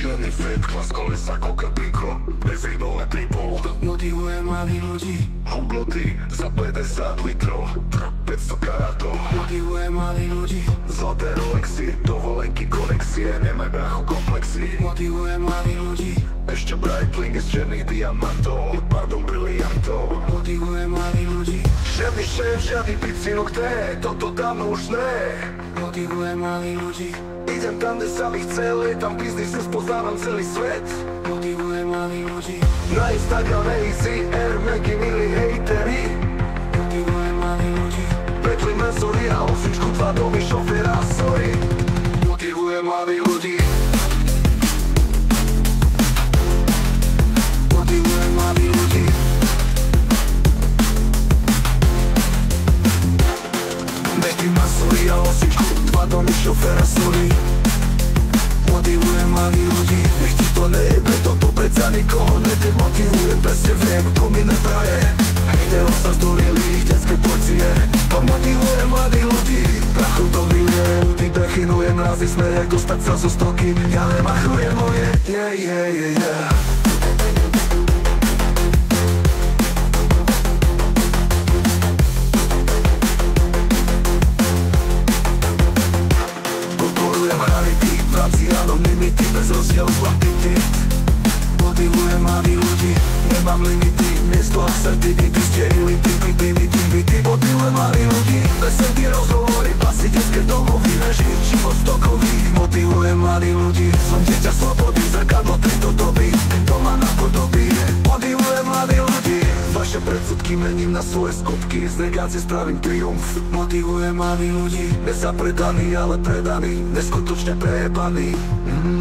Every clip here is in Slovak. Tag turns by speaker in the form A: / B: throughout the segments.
A: Černý fit, klas kolesa, koka piko, bezvýbolné triple.
B: Motivuje mladých ľudí,
A: Hubloty za 50 litrov, 500 karátov.
B: motivuje mladých ľudí,
A: Zlaté Rolexy, dovolenky, konexie, nemaj bracho komplexy.
B: motivuje mladých ľudí,
A: Ešte Breitling z černých diamantov, pardon briliantov.
B: motivuje mladých ľudí,
A: Žiadny šéf, žiadny picinok, toto dávno už ne.
B: motivuje mladých ľudí,
A: Idem tam, kde sa mi chce, tam biznisu spoznávam celý svet.
B: motivuje mladých ľudí,
A: Na Instagrame easy, Air Macy, milí hejteri.
B: motivuje mladých ľudí,
A: Petli mesory a osičku, 2 domy, šoféra, sorry. Motivuje mladých ľudí.
B: motivuje mladých ľudí,
A: Petli mesory a osičku, 2 domy, šoféra, sorry.
B: motivuje mladých ľudí,
A: Nech ti to nejebe, toto predsa nikoho nedemotivuje. Presne viem, to mi nepraje. Hejterov sa zdolili ich detské porcie. To motivuje mladých ľudí, prachu to vyje. Vydechinuje mrazy, sme jak dostať sa zo stoky. Ja nemachujem moje, yeah. Podporujem rarity, vrací anonymity, bez rozdielu kvantity.
B: motivuje mladých ľudí,
A: Nemám limity, miesto assertivity, stierili typy, primitivity. Motivujem mladých ľudí, besedky, rozhovory, basy, detské domovy, režim, život stokový. Motivujem mladých ľudí, som dieťa slobody, zrkadlo tejto doby, to ma napodobí. Motivujem mladých ľudí, vaše predsudky mením na svoje skutky, z negácie spravím triumf.
B: motivuje mladých ľudí,
A: Nezapredaný, ale predaný, neskutočne prejebaný.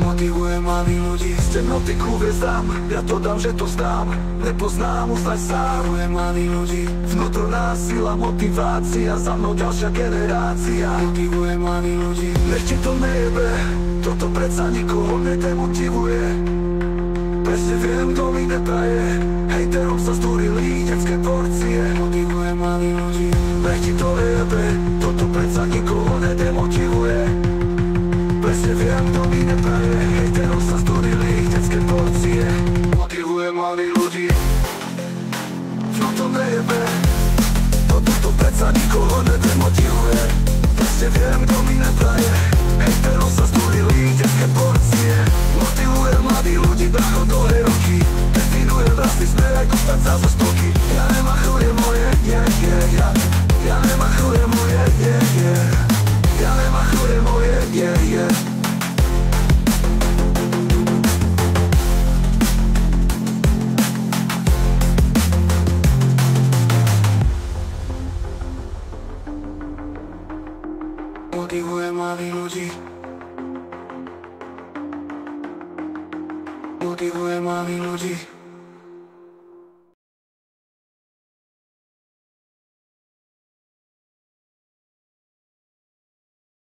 B: motivuje mladých ľudí,
A: Z temnoty ku hviezdám, ja to dám, že to znám. Nepoznám, uznaj sám.
B: motivuje mladých ľudí,
A: Vnútorná sila, motivácia, za mnou ďalšia generácia.
B: motivuje mladých ľudí,
A: Nech ti to nejebe, toto predsa nikoho nedemotivuje. Presne viem, kto mi nepraje, hejterom sa zdúrili detské porcie.
B: motivuje mladých ľudí,
A: Nech ti to nejebe, toto predsa nikoho nedemotivuje. Presne viem, kto mi nepraje, hejterom sa zdúrili detské porcie. Motivuje mladých ľudí, no to nejebe, toto predsa nikoho nedemotivuje. Presne viem, kto mi nepraje, hejterom sa zdúrili detské porcie. Motivuje mladých ľudí, bracho, dlhé roky, definuje vlastný smer, aj dostať sa zo stoky. Ja nemachujem moje, yeah. Ja nemachujem moje, yeah. Ja nemachujem moje, yeah.
B: motivuje mladých ľudí, motivuje mladých ľudí.